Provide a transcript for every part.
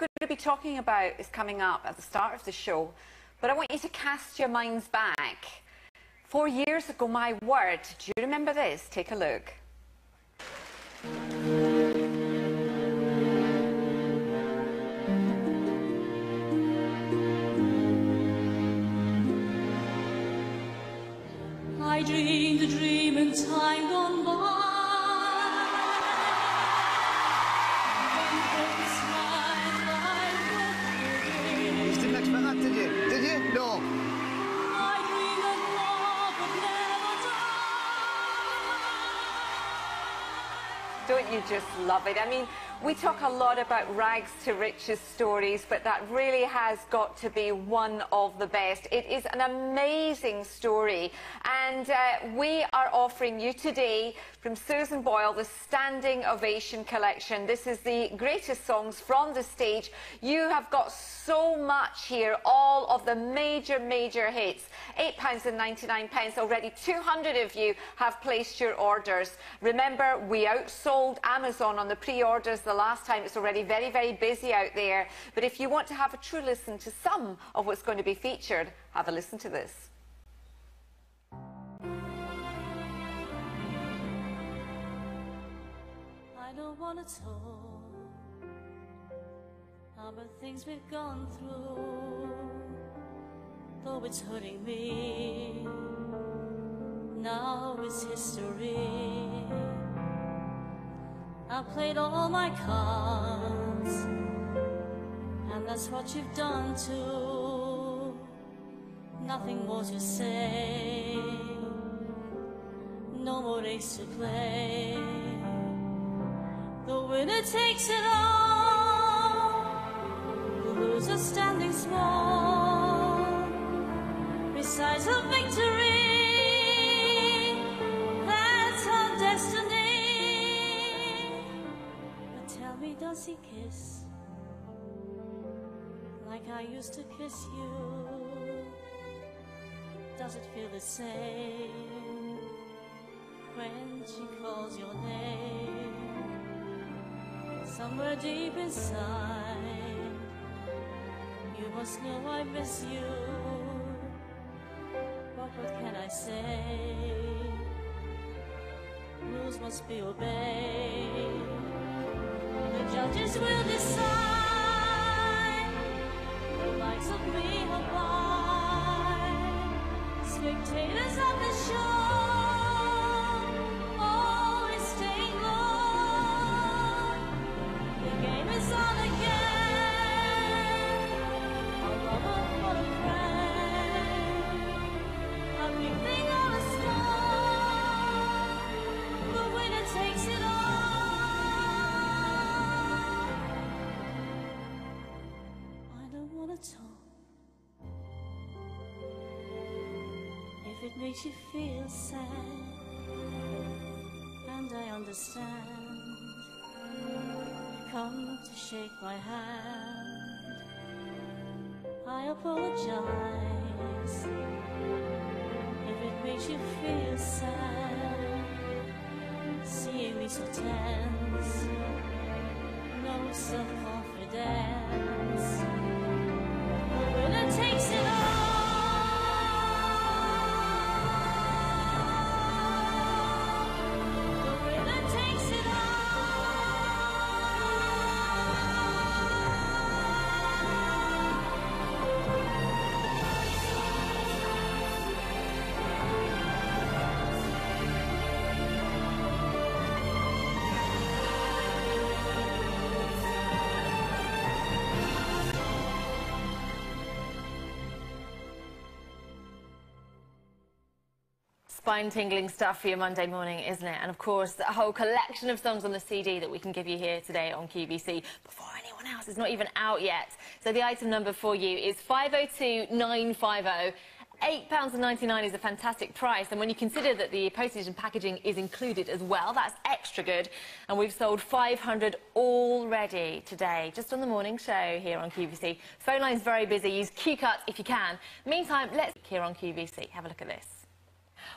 going to be talking about is coming up at the start of the show, but I want you to cast your minds back. 4 years ago, my word, do you remember this? Take a look. I dreamed a dream in time gone by. You didn't expect that, did you? Did you? No. I dreamed of love would never die. Don't you just love it? I mean, we talk a lot about rags to riches stories, but that really has got to be one of the best. It is an amazing story, and we are offering you today from Susan Boyle the Standing Ovation collection. This is the greatest songs from the stage. You have got so much here, all of the major hits. £8.99 already. 200 of you have placed your orders. Remember, we outsold Amazon on the pre-orders the last time. It's already very busy out there. But if you want to have a true listen to some of what's going to be featured, have a listen to this. I don't want to talk about things we've gone through, though it's hurting me. Now it's history. I played all my cards, and that's what you've done too. Nothing more to say, no more race to play. The winner takes it all, the loser standing small besides her victory. That's our destiny. But tell me, does he kiss like I used to kiss you? Does it feel the same when she calls your name? Somewhere deep inside, you must know I miss you. But what can I say? Rules must be obeyed. The judges will decide. The likes of me are by. Spectators of the show. If it makes you feel sad, and I understand, come to shake my hand. I apologize if it makes you feel sad, seeing me so tense, no self-confidence. The winner takes it all. Spine-tingling stuff for your Monday morning, isn't it? And of course, a whole collection of songs on the CD that we can give you here today on QVC before anyone else is not even out yet. So the item number for you is 502950. £8.99 is a fantastic price, and when you consider that the postage and packaging is included as well, that's extra good. And we've sold 500 already today, just on the morning show here on QVC. Phone line's very busy. Use Q-Cut if you can. Meantime, let's here on QVC. Have a look at this.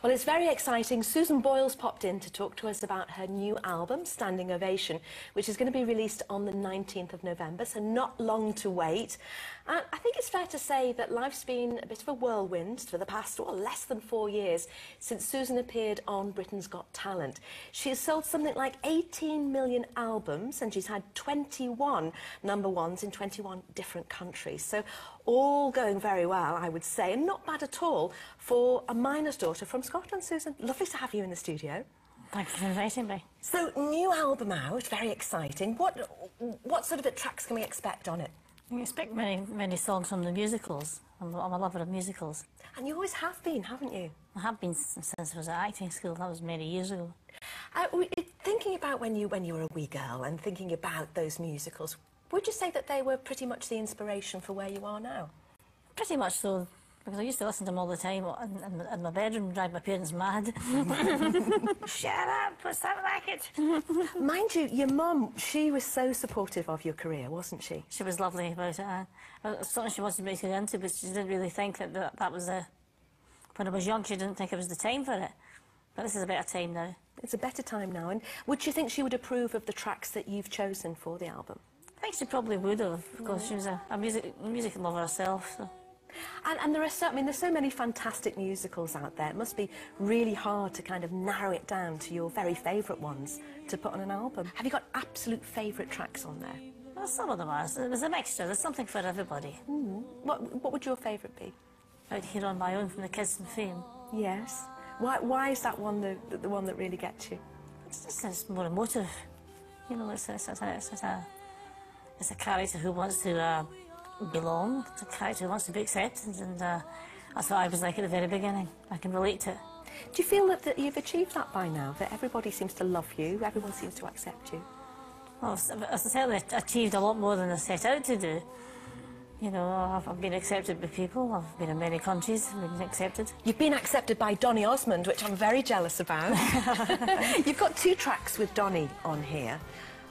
Well, it's very exciting. Susan Boyle's popped in to talk to us about her new album, Standing Ovation, which is going to be released on the 19th of November, so not long to wait. And I think it's fair to say that life's been a bit of a whirlwind for the past, less than 4 years since Susan appeared on Britain's Got Talent. She has sold something like 18 million albums, and she's had 21 number ones in 21 different countries. So all going very well, I would say, and not bad at all for a miner's daughter from Scotland. Susan, lovely to have you in the studio. Thank you for inviting me. So, new album out, very exciting. What sort of tracks can we expect on it? You expect many songs from the musicals. I'm a lover of musicals. And you always have been, haven't you? I have been since I was at acting school. That was many years ago. Thinking about when you were a wee girl and thinking about those musicals, would you say that they were pretty much the inspiration for where you are now? Pretty much so, because I used to listen to them all the time in my bedroom, drive my parents mad. Shut up, what's that racket? Mind you, your mum, she was so supportive of your career, wasn't she? She was lovely about it. It's something she wanted me to get into, but she didn't really think that was the... When I was young, she didn't think it was the time for it. But this is a better time now. It's a better time now. And would you think she would approve of the tracks that you've chosen for the album? I think she probably would have, because she was a music lover herself. So. And there's so many fantastic musicals out there. It must be really hard to kind of narrow it down to your very favourite ones to put on an album. Have you got absolute favourite tracks on there? Well, some of them are. There's a mixture. There's something for everybody. What would your favourite be? Out Here on My Own from the Kids and Fame. Yes. Why is that one the one that really gets you? It's more emotive. You know, it's a character who wants to belong. It's a character who wants to be accepted, and that's what I was like at the very beginning. I can relate to it. Do you feel that you've achieved that by now? That everybody seems to love you, everyone seems to accept you? Well, I've certainly achieved a lot more than I set out to do. You know, I've been accepted by people. I've been in many countries, I've been accepted. You've been accepted by Donny Osmond, which I'm very jealous about. You've got 2 tracks with Donny on here,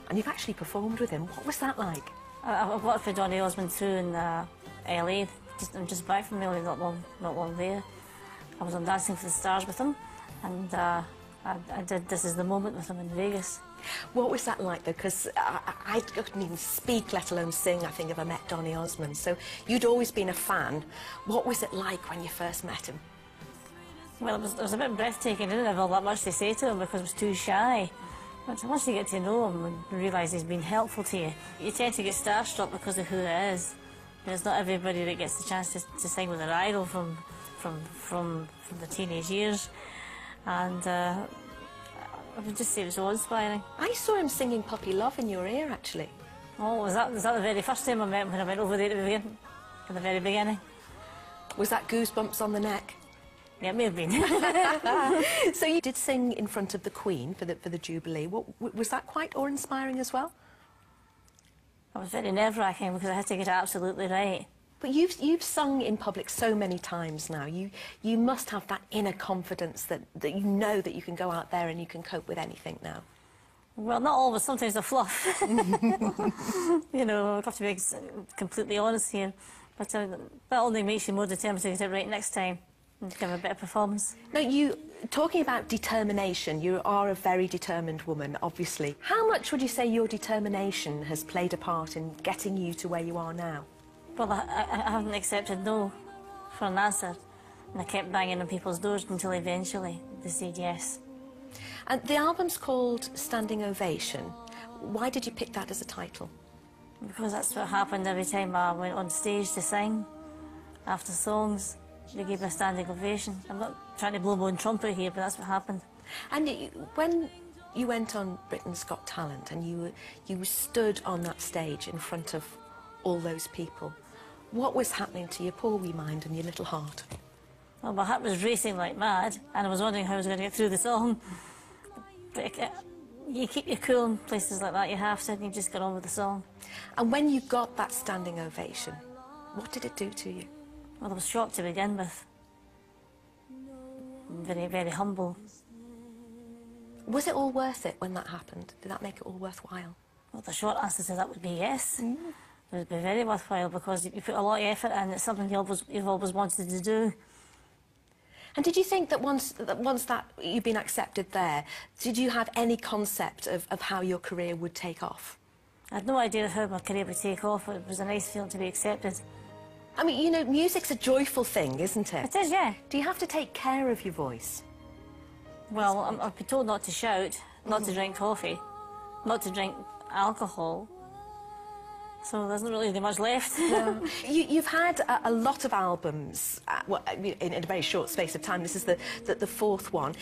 and you've actually performed with him. What was that like? I've worked with Donny Osmond too in LA. I'm just back from LA, not long there. I was on Dancing for the Stars with him, and I did This Is the Moment with him in Vegas. What was that like, though? Because I couldn't even speak, let alone sing, I think, if I met Donny Osmond. So you'd always been a fan. What was it like when you first met him? Well, it was a bit breathtaking. I didn't have all that much to say to him because I was too shy. But once you get to know him and realise he's been helpful to you, you tend to get starstruck because of who he is. It's not everybody that gets the chance to sing with their idol from the teenage years. And I would just say it was awe-inspiring. I saw him singing Puppy Love in your ear, actually. Oh, was that the very first time I met him, when I went over there at the very beginning? Was that goosebumps on the neck? Yeah, it may have been. So you did sing in front of the Queen for the Jubilee. Was that quite awe-inspiring as well? I was very nerve-wracking because I had to get it absolutely right. But you've sung in public so many times now. You must have that inner confidence that you know that you can go out there and you can cope with anything now. Well, not always. Sometimes I fluff. You know, I've got to be completely honest here. But that only makes you more determined to get it right next time and give a better performance. Now, talking about determination, you are a very determined woman, obviously. How much would you say your determination has played a part in getting you to where you are now? Well, I haven't accepted no for an answer, and I kept banging on people's doors until eventually they said yes. And the album's called Standing Ovation. Why did you pick that as a title? Because that's what happened every time I went on stage to sing. After songs, they gave me a standing ovation. I'm not trying to blow my own trumpet here, but that's what happened. And when you went on Britain's Got Talent and you stood on that stage in front of all those people, what was happening to your poor wee mind and your little heart? Well, my heart was racing like mad, and I was wondering how I was going to get through the song. But you keep your cool in places like that, you have to, and you just get on with the song. And when you got that standing ovation, what did it do to you? Well, I was shocked to begin with. Very, very humble. Was it all worth it when that happened? Did that make it all worthwhile? Well, the short answer to that would be yes. It would be very worthwhile because you put a lot of effort in. It's something you've always wanted to do. And did you think that once that you've been accepted there, did you have any concept of how your career would take off? I had no idea how my career would take off, but it was a nice feeling to be accepted. I mean, you know, music's a joyful thing, isn't it? It is, yeah. Do you have to take care of your voice? Well, I've been told not to shout, not to drink coffee, not to drink alcohol. So there's not really much left. You've had a lot of albums in a very short space of time. This is the fourth one.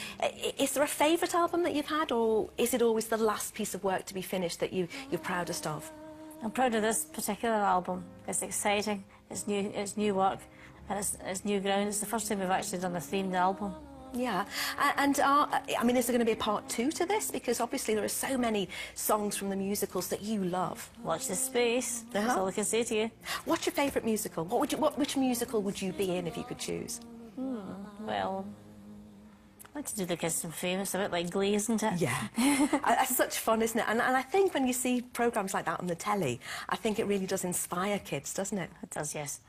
Is there a favourite album that you've had, or is it always the last piece of work to be finished that you're proudest of? I'm proud of this particular album. It's exciting, it's new work, and it's new ground. It's the first time we've actually done a themed album. Yeah, and I mean, is there going to be a part 2 to this? Because obviously there are so many songs from the musicals that you love. Watch this space. That's all I can say to you. What's your favourite musical? Which musical would you be in if you could choose? Well, I like to do the Kids and Fame. It's a bit like Glee, isn't it? Yeah. It's such fun, isn't it? And I think when you see programmes like that on the telly, I think it really does inspire kids, doesn't it? It does, yes.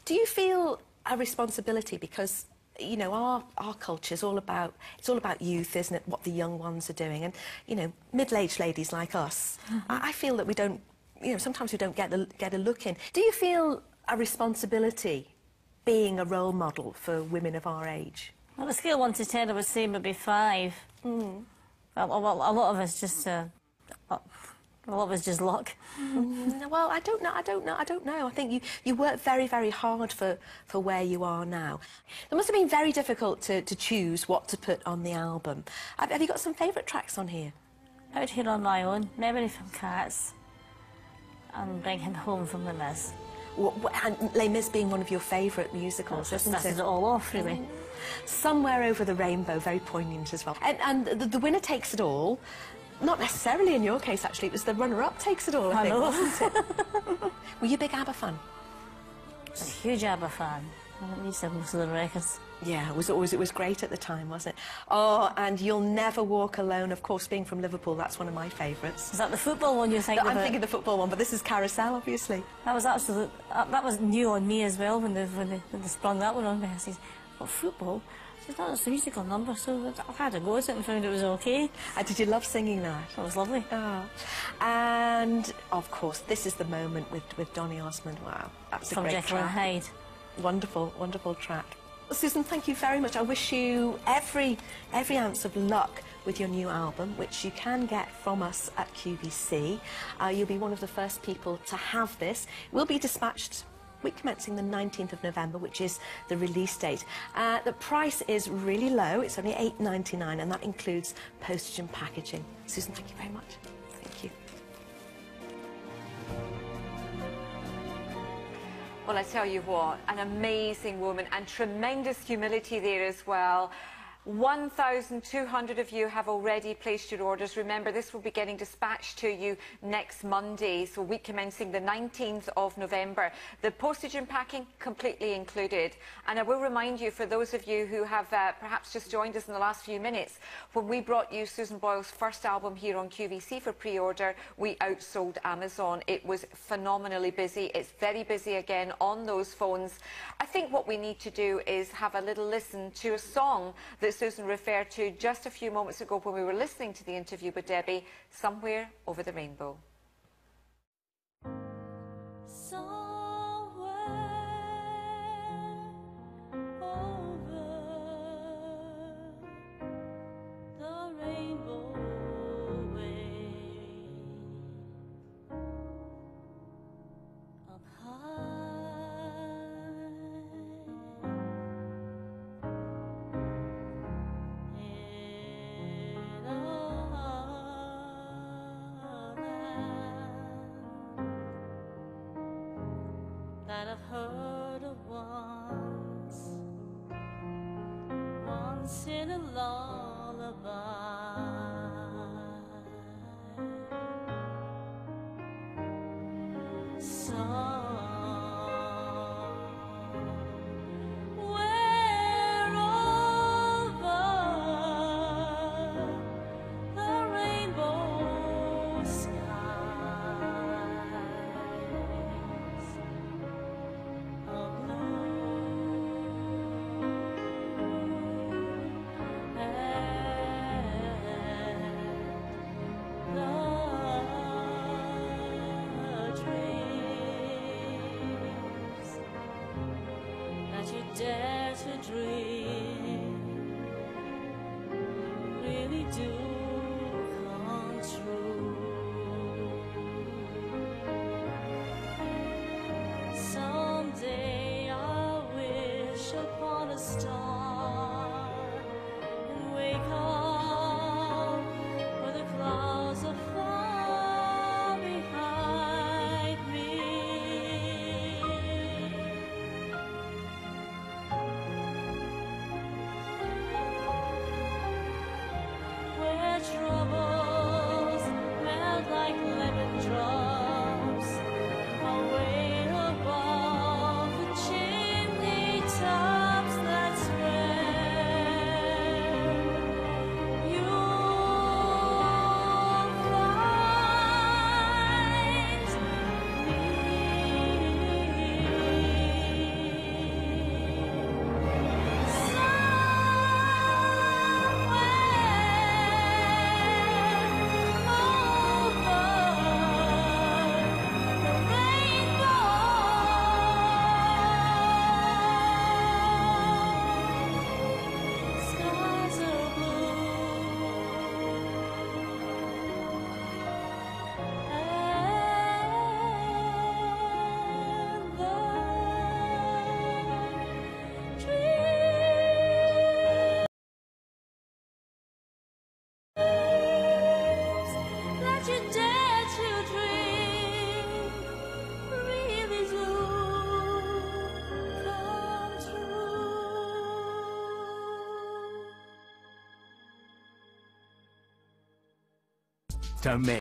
Do you feel a responsibility because, you know, our culture's all about youth, isn't it? What the young ones are doing, and you know, middle-aged ladies like us. I feel that we don't, you know, sometimes we don't get a look in. Do you feel a responsibility being a role model for women of our age? On a scale of 1 to 10, I would say maybe 5. Well, a lot of it's just luck. Well, I don't know. I think you work very, very hard for where you are now. It must have been very difficult to choose what to put on the album. Have you got some favourite tracks on here? Out Here on My Own, Memory from Cats, and Bring Him Home from Les Mis. And Les Mis being one of your favourite musicals, isn't it? Started it all off, really. Somewhere Over the Rainbow, very poignant as well. And the winner takes it all. Not necessarily in your case, actually. It was the runner-up takes it all, I think, wasn't it? Were you a big Abba fan? I was a huge Abba fan. I used to have most of the records. Yeah, it was great at the time, wasn't it? Oh, and You'll Never Walk Alone, of course, being from Liverpool, that's one of my favourites. Is that the football one you're thinking about? I'm thinking the football one, but this is Carousel, obviously. That was that was new on me as well when they sprung that one on me. I said, what, football? I said, that's a musical number, so I had a go at it and found it was okay. Did you love singing that? That was lovely. Oh. And, of course, this is the moment with Donny Osmond. Wow, that's a great track. From Jekyll and Hyde. Wonderful, wonderful track. Susan, thank you very much. I wish you every ounce of luck with your new album, which you can get from us at QVC. You'll be one of the first people to have this. It will be dispatched week commencing the 19th of November, which is the release date. The price is really low. It's only £8.99, and that includes postage and packaging. Susan, thank you very much. Thank you. Well, I tell you what, an amazing woman, and tremendous humility there as well. 1,200 of you have already placed your orders. Remember, this will be getting dispatched to you next Monday, so week commencing the 19th of November. The postage and packing completely included. And I will remind you, for those of you who have perhaps just joined us in the last few minutes, when we brought you Susan Boyle's first album here on QVC for pre-order, we outsold Amazon. It was phenomenally busy. It's very busy again on those phones. I think what we need to do is have a little listen to a song that Susan referred to just a few moments ago when we were listening to the interview with Debbie, Somewhere Over the Rainbow. Somewhere over the rainbow way, up high. dare to dream really do come true. Someday I'll wish upon a star and wake up where the clouds are far behind me. Where troubles melt like lemon drops away above the chimney tops. That's where you'll find skies are that you dare to dream really do come true. Don't miss